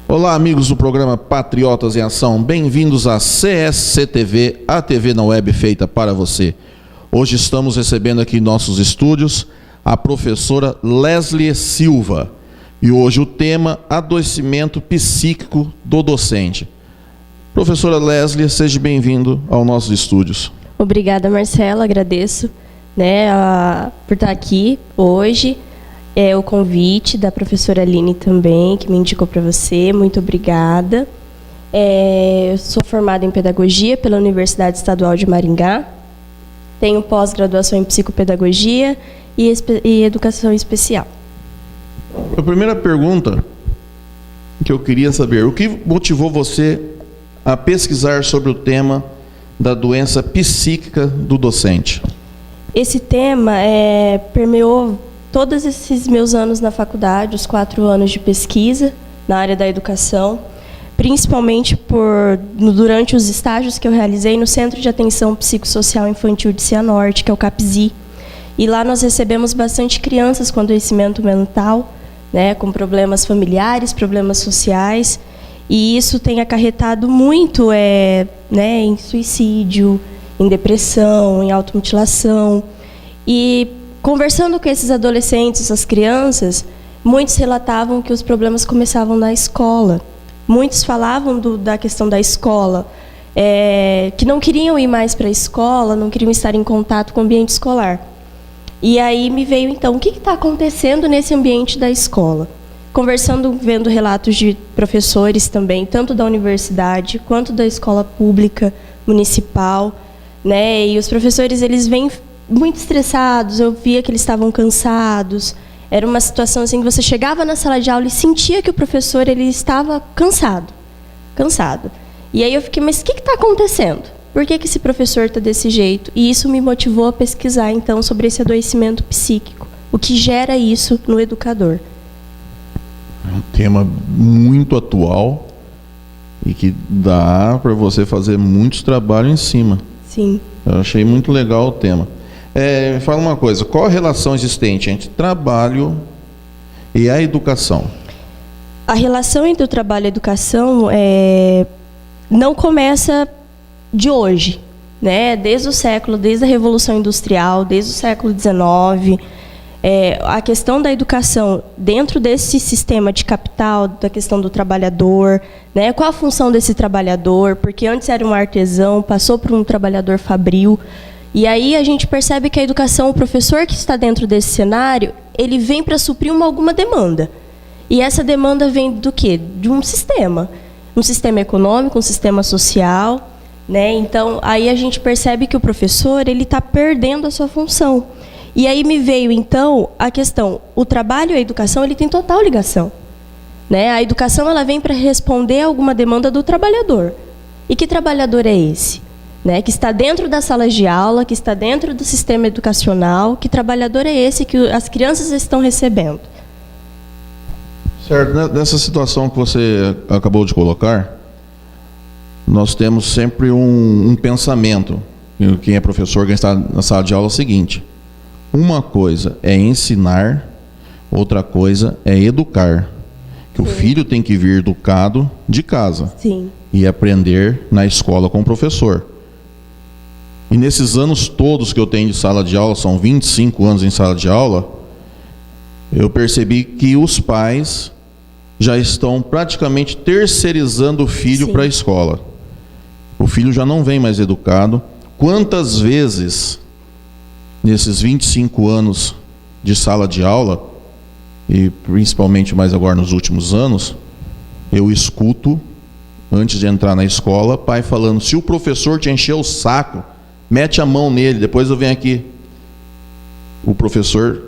Olá, amigos do programa Patriotas em Ação. Bem-vindos à CSC-TV, a TV na web feita para você. Hoje estamos recebendo aqui em nossos estúdios a professora Leslie Silva. E hoje o tema, adoecimento psíquico do docente. Professora Leslie, seja bem-vindo aos nossos estúdios. Obrigada, Marcela, agradeço por estar aqui hoje. O convite da professora Aline também, que me indicou para você, muito obrigada. Eu sou formada em Pedagogia pela Universidade Estadual de Maringá, tenho pós-graduação em Psicopedagogia e Educação Especial. A primeira pergunta que eu queria saber, o que motivou você a pesquisar sobre o tema da doença psíquica do docente? Esse tema permeou todos esses meus anos na faculdade, os 4 anos de pesquisa na área da educação, principalmente durante os estágios que eu realizei no Centro de Atenção Psicossocial Infantil de Cianorte, que é o CAPSI. E lá nós recebemos bastante crianças com adoecimento mental, com problemas familiares, problemas sociais, e isso tem acarretado muito em suicídio, em depressão, em automutilação. E conversando com esses adolescentes, essas crianças, muitos relatavam que os problemas começavam na escola. Muitos falavam da questão da escola, que não queriam ir mais para a escola, não queriam estar em contato com o ambiente escolar. E aí me veio, então, o que está acontecendo nesse ambiente da escola? Conversando, vendo relatos de professores também, tanto da universidade quanto da escola pública, municipal, e os professores, eles vêm muito estressados, eu via que eles estavam cansados. Era uma situação assim que você chegava na sala de aula e sentia que o professor ele estava cansado. E aí eu fiquei, mas o que está acontecendo? Por que esse professor está desse jeito? E isso me motivou a pesquisar, então, sobre esse adoecimento psíquico. O que gera isso no educador? É um tema muito atual e que dá para você fazer muitos trabalhos em cima. Sim. Eu achei muito legal o tema. Me fala uma coisa, qual a relação existente entre trabalho e a educação? A relação entre o trabalho e a educação não começa de hoje, desde a Revolução Industrial, desde o século XIX. A questão da educação dentro desse sistema de capital, da questão do trabalhador, qual a função desse trabalhador, porque antes era um artesão, passou por um trabalhador fabril. E aí a gente percebe que a educação, o professor que está dentro desse cenário, ele vem para suprir alguma demanda. E essa demanda vem do quê? De um sistema econômico, um sistema social, Então, aí a gente percebe que o professor ele está perdendo a sua função. E aí me veio, então, a questão, o trabalho e a educação, ele tem total ligação. A educação ela vem para responder a alguma demanda do trabalhador. E que trabalhador é esse? Que está dentro das salas de aula, que está dentro do sistema educacional, que trabalhador é esse que as crianças estão recebendo? Certo, nessa situação que você acabou de colocar, nós temos sempre um pensamento, quem é professor, quem está na sala de aula, é o seguinte: uma coisa é ensinar, outra coisa é educar. Que Sim. O filho tem que vir educado de casa. Sim. E aprender na escola com o professor. E nesses anos todos que eu tenho de sala de aula, são 25 anos em sala de aula, eu percebi que os pais já estão praticamente terceirizando o filho para a escola. O filho já não vem mais educado. Quantas vezes, nesses 25 anos de sala de aula, e principalmente mais agora nos últimos anos, eu escuto, antes de entrar na escola, pai falando: se o professor te encher o saco, mete a mão nele, depois eu venho aqui. O professor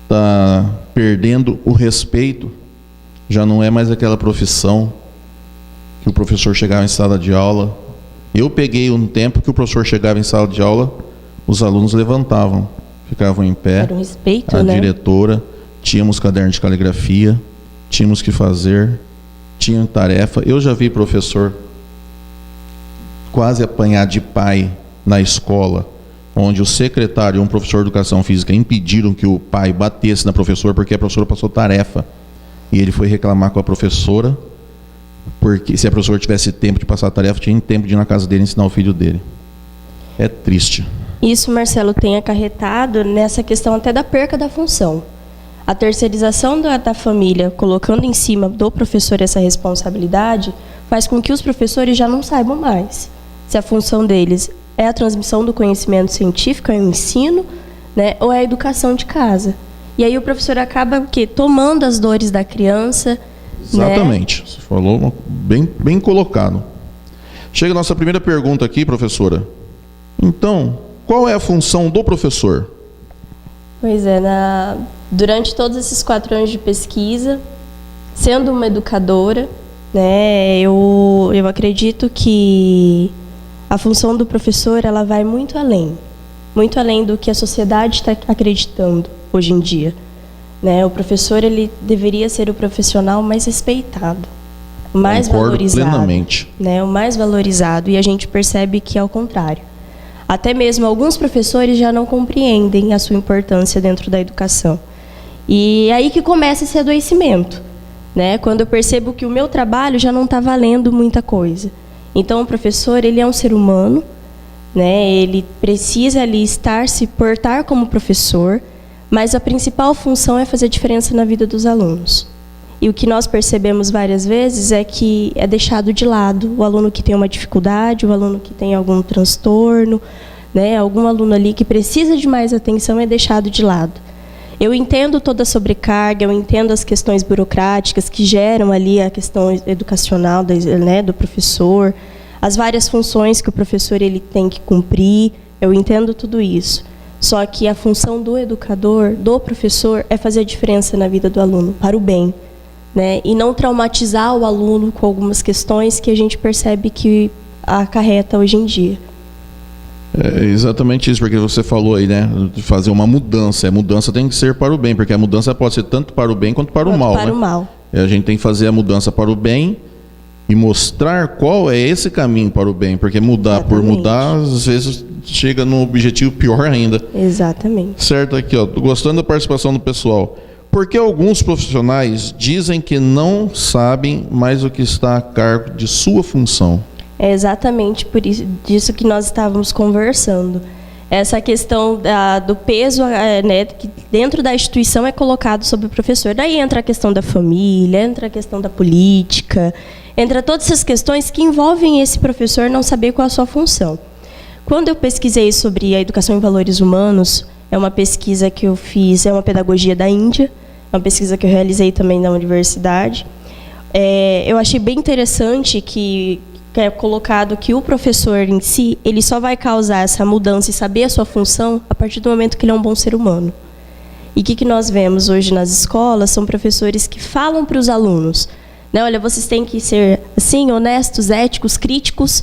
está perdendo o respeito, já não é mais aquela profissão que o professor chegava em sala de aula. Eu peguei um tempo que o professor chegava em sala de aula, os alunos levantavam, ficavam em pé. Era um respeito, a diretora, tínhamos caderno de caligrafia, tínhamos que fazer, tinha tarefa. Eu já vi professor quase apanhar de pai na escola, onde o secretário e um professor de educação física impediram que o pai batesse na professora porque a professora passou tarefa. E ele foi reclamar com a professora porque se a professora tivesse tempo de passar a tarefa, tinha tempo de ir na casa dele ensinar o filho dele. É triste. Isso, Marcelo, tem acarretado nessa questão até da perca da função. A terceirização da família, colocando em cima do professor essa responsabilidade, faz com que os professores já não saibam mais se a função deles é a transmissão do conhecimento científico, é o ensino, né, ou é a educação de casa. E aí o professor acaba tomando as dores da criança. Exatamente. Né? Você falou bem colocado. Chega a nossa primeira pergunta aqui, professora. Então, qual é a função do professor? Pois é, durante todos esses 4 anos de pesquisa, sendo uma educadora, né, eu acredito que a função do professor ela vai muito além do que a sociedade está acreditando hoje em dia. Né? O professor ele deveria ser o profissional mais respeitado, mais valorizado. Plenamente. Né? O mais valorizado, e a gente percebe que é o contrário. Até mesmo alguns professores já não compreendem a sua importância dentro da educação. E é aí que começa esse adoecimento, né? Quando eu percebo que o meu trabalho já não está valendo muita coisa. Então, o professor ele é um ser humano, né? Ele precisa ali se portar como professor, mas a principal função é fazer diferença na vida dos alunos. E o que nós percebemos várias vezes é que é deixado de lado o aluno que tem uma dificuldade, o aluno que tem algum transtorno, né? Algum aluno ali que precisa de mais atenção é deixado de lado. Eu entendo toda a sobrecarga, eu entendo as questões burocráticas que geram ali a questão educacional, né, do professor, as várias funções que o professor ele tem que cumprir, eu entendo tudo isso. Só que a função do educador, do professor, é fazer a diferença na vida do aluno, para o bem. Né? E não traumatizar o aluno com algumas questões que a gente percebe que acarreta hoje em dia. É exatamente isso, porque você falou aí, né, de fazer uma mudança. A mudança tem que ser para o bem, porque a mudança pode ser tanto para o bem quanto para o mal. Para né? o mal. A gente tem que fazer a mudança para o bem e mostrar qual é esse caminho para o bem, porque mudar por mudar, às vezes chega no objetivo pior ainda. Exatamente. Certo, aqui, ó, gostando da participação do pessoal. Por que alguns profissionais dizem que não sabem mais o que está a cargo de sua função? É exatamente por isso disso que nós estávamos conversando. Essa questão do peso, né, que dentro da instituição é colocado sobre o professor. Daí entra a questão da família, entra a questão da política, entra todas essas questões que envolvem esse professor não saber qual a sua função. Quando eu pesquisei sobre a educação em valores humanos, é uma pesquisa que eu fiz, é uma pedagogia da Índia, é uma pesquisa que eu realizei também na universidade. Eu achei bem interessante que é colocado que o professor em si, ele só vai causar essa mudança e saber a sua função a partir do momento que ele é um bom ser humano. E o que nós vemos hoje nas escolas são professores que falam para os alunos, né, olha, vocês têm que ser assim, honestos, éticos, críticos,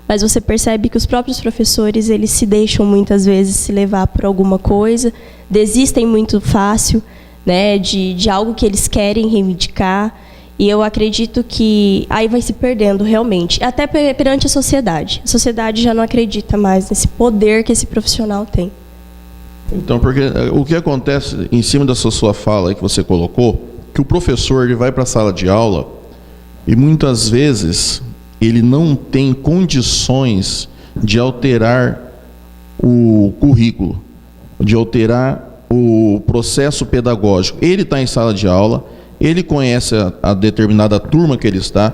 mas você percebe que os próprios professores, eles se deixam muitas vezes se levar por alguma coisa, desistem muito fácil, né, de algo que eles querem reivindicar. E eu acredito que aí vai se perdendo realmente, até perante a sociedade. A sociedade já não acredita mais nesse poder que esse profissional tem. Então, porque o que acontece em cima dessa sua fala aí que você colocou, que o professor ele vai para a sala de aula e muitas vezes ele não tem condições de alterar o currículo, de alterar o processo pedagógico. Ele está em sala de aula, ele conhece a determinada turma que ele está.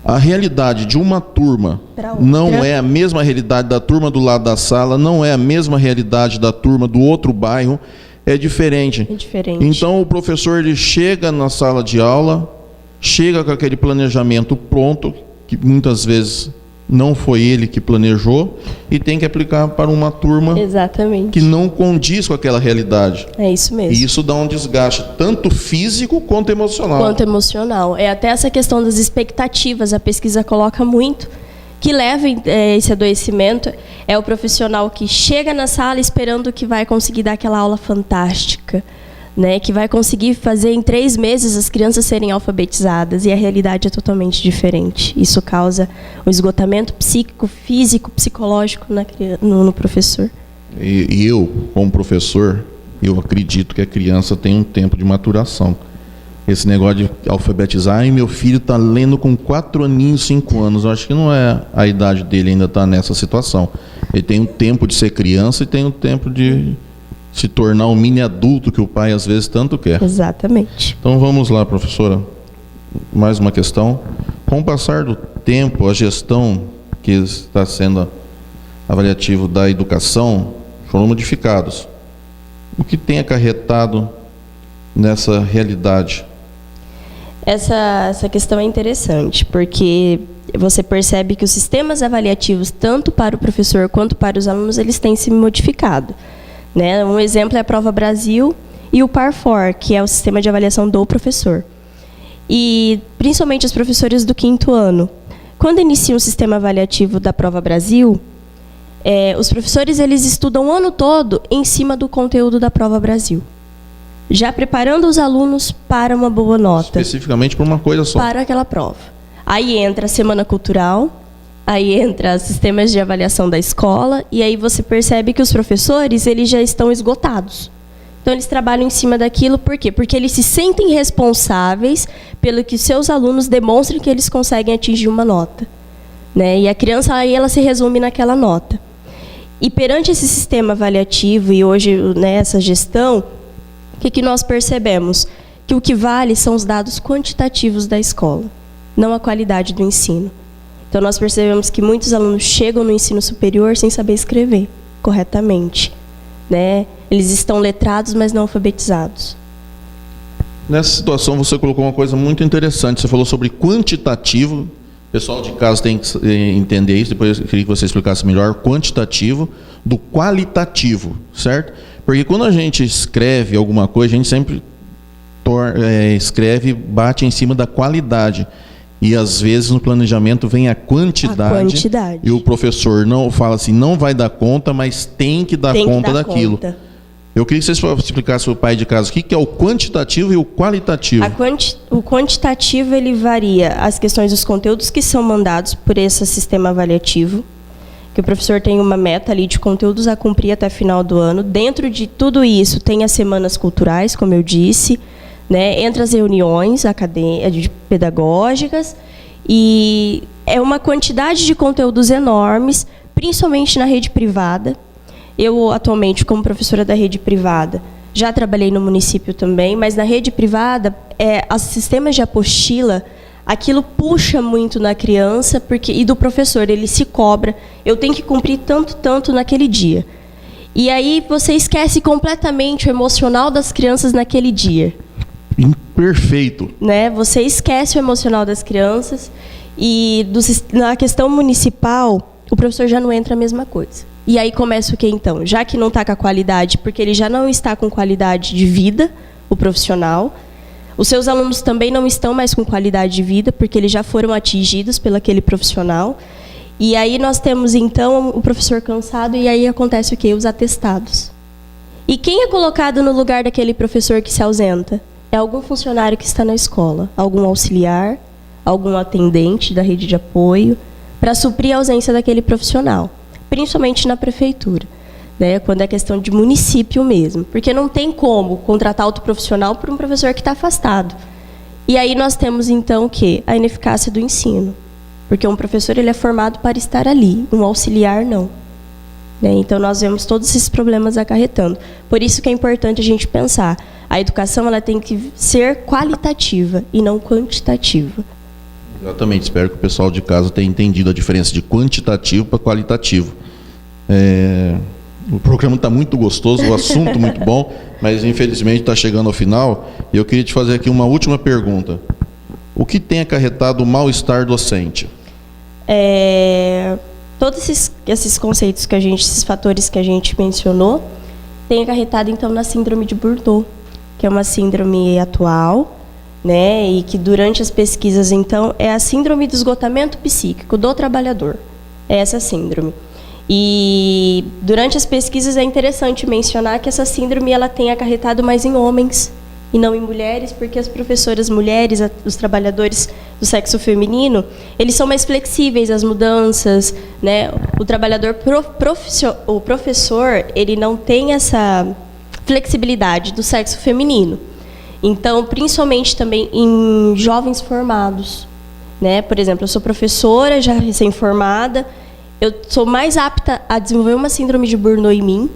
A realidade de uma turma não é a mesma realidade da turma do lado da sala, não é a mesma realidade da turma do outro bairro, é diferente. É diferente. Então o professor ele chega na sala de aula, chega com aquele planejamento pronto, que muitas vezes não foi ele que planejou, e tem que aplicar para uma turma Exatamente. Que não condiz com aquela realidade. É isso mesmo. E isso dá um desgaste, tanto físico quanto emocional. Quanto emocional. É até essa questão das expectativas, a pesquisa coloca muito, que leva esse adoecimento, é o profissional que chega na sala esperando que vai conseguir dar aquela aula fantástica, né, que vai conseguir fazer em 3 meses as crianças serem alfabetizadas, e a realidade é totalmente diferente. Isso causa um esgotamento psíquico, físico, psicológico no professor. E eu, como professor, eu acredito que a criança tem um tempo de maturação. esse negócio de alfabetizar, e meu filho está lendo com 4 aninhos, 5 anos. Eu acho que não é a idade dele ainda está nessa situação. Ele tem um tempo de ser criança e tem um tempo de se tornar um mini adulto que o pai às vezes tanto quer. Exatamente. Então vamos lá, professora. Mais uma questão. Com o passar do tempo, a gestão que está sendo avaliativo da educação foram modificados. O que tem acarretado nessa realidade? Essa questão é interessante, porque você percebe que os sistemas avaliativos, tanto para o professor quanto para os alunos, eles têm se modificado, né? Um exemplo é a Prova Brasil e o PAR-4, que é o sistema de avaliação do professor. E, principalmente, os professores do 5º ano. Quando iniciam o sistema avaliativo da Prova Brasil, os professores eles estudam o ano todo em cima do conteúdo da Prova Brasil, já preparando os alunos para uma boa nota. Especificamente para uma coisa só. Para aquela prova. Aí entra a semana cultural, aí entra sistemas de avaliação da escola, e aí você percebe que os professores eles já estão esgotados. Então, eles trabalham em cima daquilo, por quê? Porque eles se sentem responsáveis pelo que seus alunos demonstrem que eles conseguem atingir uma nota, né? E a criança, aí, ela se resume naquela nota. E perante esse sistema avaliativo, e hoje, né, essa gestão, o que nós percebemos? Que o que vale são os dados quantitativos da escola, não a qualidade do ensino. Então, nós percebemos que muitos alunos chegam no ensino superior sem saber escrever corretamente, né? Eles estão letrados, mas não alfabetizados. Nessa situação, você colocou uma coisa muito interessante. Você falou sobre quantitativo. O pessoal de casa tem que entender isso. Depois eu queria que você explicasse melhor. Quantitativo do qualitativo, certo? Porque quando a gente escreve alguma coisa, a gente sempre escreve, bate em cima da qualidade. E às vezes no planejamento vem a quantidade. E o professor não fala assim, não vai dar conta, mas tem que dar conta daquilo. Eu queria que você explicasse para o pai de casa o que é o quantitativo e o qualitativo. O quantitativo ele varia as questões dos conteúdos que são mandados por esse sistema avaliativo, que o professor tem uma meta ali de conteúdos a cumprir até final do ano. Dentro de tudo isso tem as semanas culturais, como eu disse, né, entre as reuniões pedagógicas, e é uma quantidade de conteúdos enormes, principalmente na rede privada. Eu, atualmente, como professora da rede privada, já trabalhei no município também, mas na rede privada, os sistemas de apostila, aquilo puxa muito na criança, e do professor, ele se cobra, eu tenho que cumprir tanto naquele dia. E aí você esquece completamente o emocional das crianças naquele dia. Perfeito. Né? Você esquece o emocional das crianças, e na questão municipal, o professor já não entra a mesma coisa. E aí começa o que então? Já que não está com a qualidade, porque ele já não está com qualidade de vida, o profissional, os seus alunos também não estão mais com qualidade de vida, porque eles já foram atingidos pelo aquele profissional. E aí nós temos então o professor cansado, e aí acontece o quê? Os atestados. E quem é colocado no lugar daquele professor que se ausenta? É algum funcionário que está na escola, algum auxiliar, algum atendente da rede de apoio, para suprir a ausência daquele profissional, principalmente na prefeitura, né, quando é questão de município mesmo, porque não tem como contratar outro profissional por um professor que está afastado. E aí nós temos então o quê? A ineficácia do ensino, porque um professor ele é formado para estar ali, um auxiliar não. Né? Então nós vemos todos esses problemas acarretando. Por isso que é importante a gente pensar, a educação ela tem que ser qualitativa e não quantitativa. Exatamente, espero que o pessoal de casa tenha entendido a diferença de quantitativo para qualitativo. O programa está muito gostoso, o assunto muito bom, mas infelizmente está chegando ao final, e eu queria te fazer aqui uma última pergunta. O que tem acarretado o mal-estar docente? Todos esses conceitos que esses fatores que a gente mencionou, têm acarretado então na síndrome de Burnout, que é uma síndrome atual, né, e que durante as pesquisas, então, é a síndrome do esgotamento psíquico do trabalhador. É essa síndrome. E durante as pesquisas é interessante mencionar que essa síndrome ela tem acarretado mais em homens e não em mulheres, porque as professoras mulheres, os trabalhadores do sexo feminino, eles são mais flexíveis às mudanças, né? O trabalhador o professor, ele não tem essa flexibilidade do sexo feminino. Então, principalmente também em jovens formados, né? Por exemplo, eu sou professora, já recém-formada, eu sou mais apta a desenvolver uma síndrome de Burnout em mim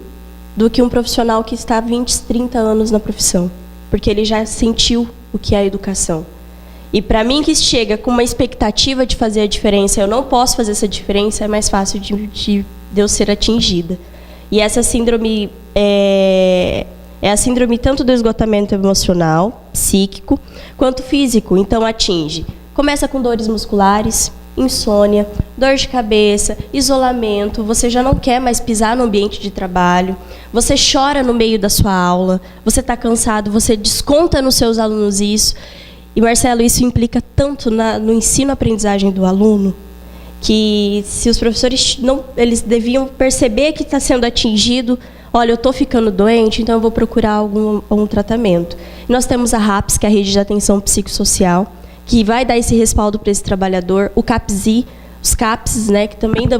do que um profissional que está há 20, 30 anos na profissão, porque ele já sentiu o que é a educação. E para mim, que chega com uma expectativa de fazer a diferença, eu não posso fazer essa diferença, é mais fácil de eu ser atingida. E essa síndrome é a síndrome tanto do esgotamento emocional, psíquico, quanto físico. Então, começa com dores musculares, insônia, dor de cabeça, isolamento, você já não quer mais pisar no ambiente de trabalho, você chora no meio da sua aula, você está cansado, você desconta nos seus alunos isso. E, Marcelo, isso implica tanto no ensino-aprendizagem do aluno, que se os professores eles deviam perceber que está sendo atingido, olha, eu estou ficando doente, então eu vou procurar algum tratamento. Nós temos a RAPS, que é a Rede de Atenção Psicossocial, que vai dar esse respaldo para esse trabalhador, o CAPSI, os CAPS, né, que também dão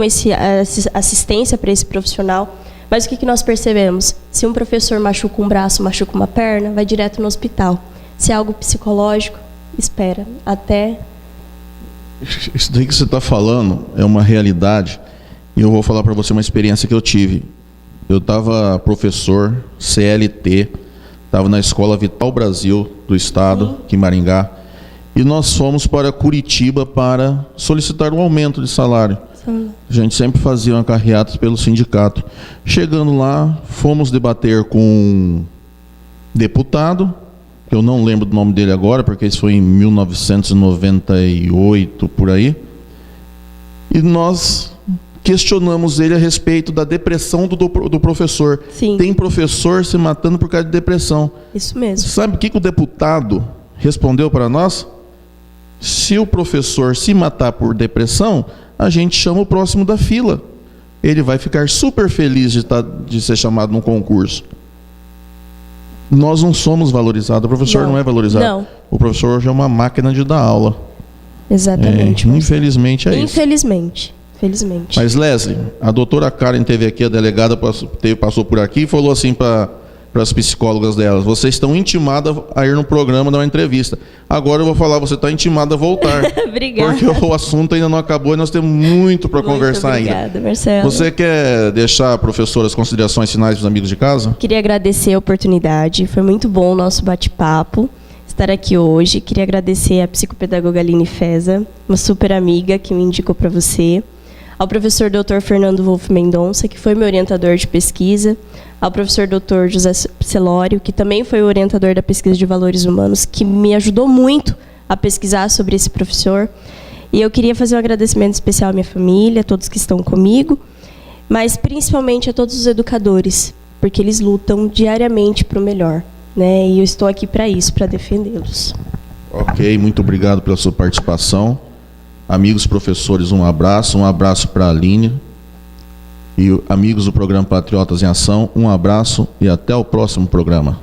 assistência para esse profissional. Mas o que nós percebemos? Se um professor machuca um braço, machuca uma perna, vai direto no hospital. Se é algo psicológico, espera até... Isso daí que você está falando é uma realidade, e eu vou falar para você uma experiência que eu tive. Eu estava professor, CLT, estava na Escola Vital Brasil do Estado, aqui em Maringá, e nós fomos para Curitiba para solicitar um aumento de salário. A gente sempre fazia uma carreata pelo sindicato. Chegando lá, fomos debater com um deputado, que eu não lembro do nome dele agora, porque isso foi em 1998, por aí. E nós questionamos ele a respeito da depressão do professor. Sim. Tem professor se matando por causa de depressão. Isso mesmo. Sabe o que o deputado respondeu para nós? Se o professor se matar por depressão, a gente chama o próximo da fila. Ele vai ficar super feliz de ser chamado num concurso. Nós não somos valorizados, o professor não é valorizado. Não. O professor hoje é uma máquina de dar aula. Exatamente. Infelizmente é isso. Infelizmente. Mas, Leslie, a doutora Karen esteve aqui, a delegada passou por aqui e falou assim para as psicólogas delas: vocês estão intimadas a ir no programa dar uma entrevista. Agora eu vou falar, você está intimada a voltar. Obrigada. Porque o assunto ainda não acabou e nós temos muito para conversar ainda. Obrigada, Marcelo. Você quer deixar, professora, as considerações finais dos amigos de casa? Queria agradecer a oportunidade, foi muito bom o nosso bate-papo, estar aqui hoje. Queria agradecer à psicopedagoga Aline Feza, uma super amiga que me indicou para você, ao professor Dr. Fernando Wolff Mendonça, que foi meu orientador de pesquisa, ao professor Dr. José Celório, que também foi o orientador da pesquisa de valores humanos, que me ajudou muito a pesquisar sobre esse professor. E eu queria fazer um agradecimento especial à minha família, a todos que estão comigo, mas principalmente a todos os educadores, porque eles lutam diariamente para o melhor, né? E eu estou aqui para isso, para defendê-los. Ok, muito obrigado pela sua participação. Amigos professores, um abraço para a Aline. E amigos do programa Patriotas em Ação, um abraço e até o próximo programa.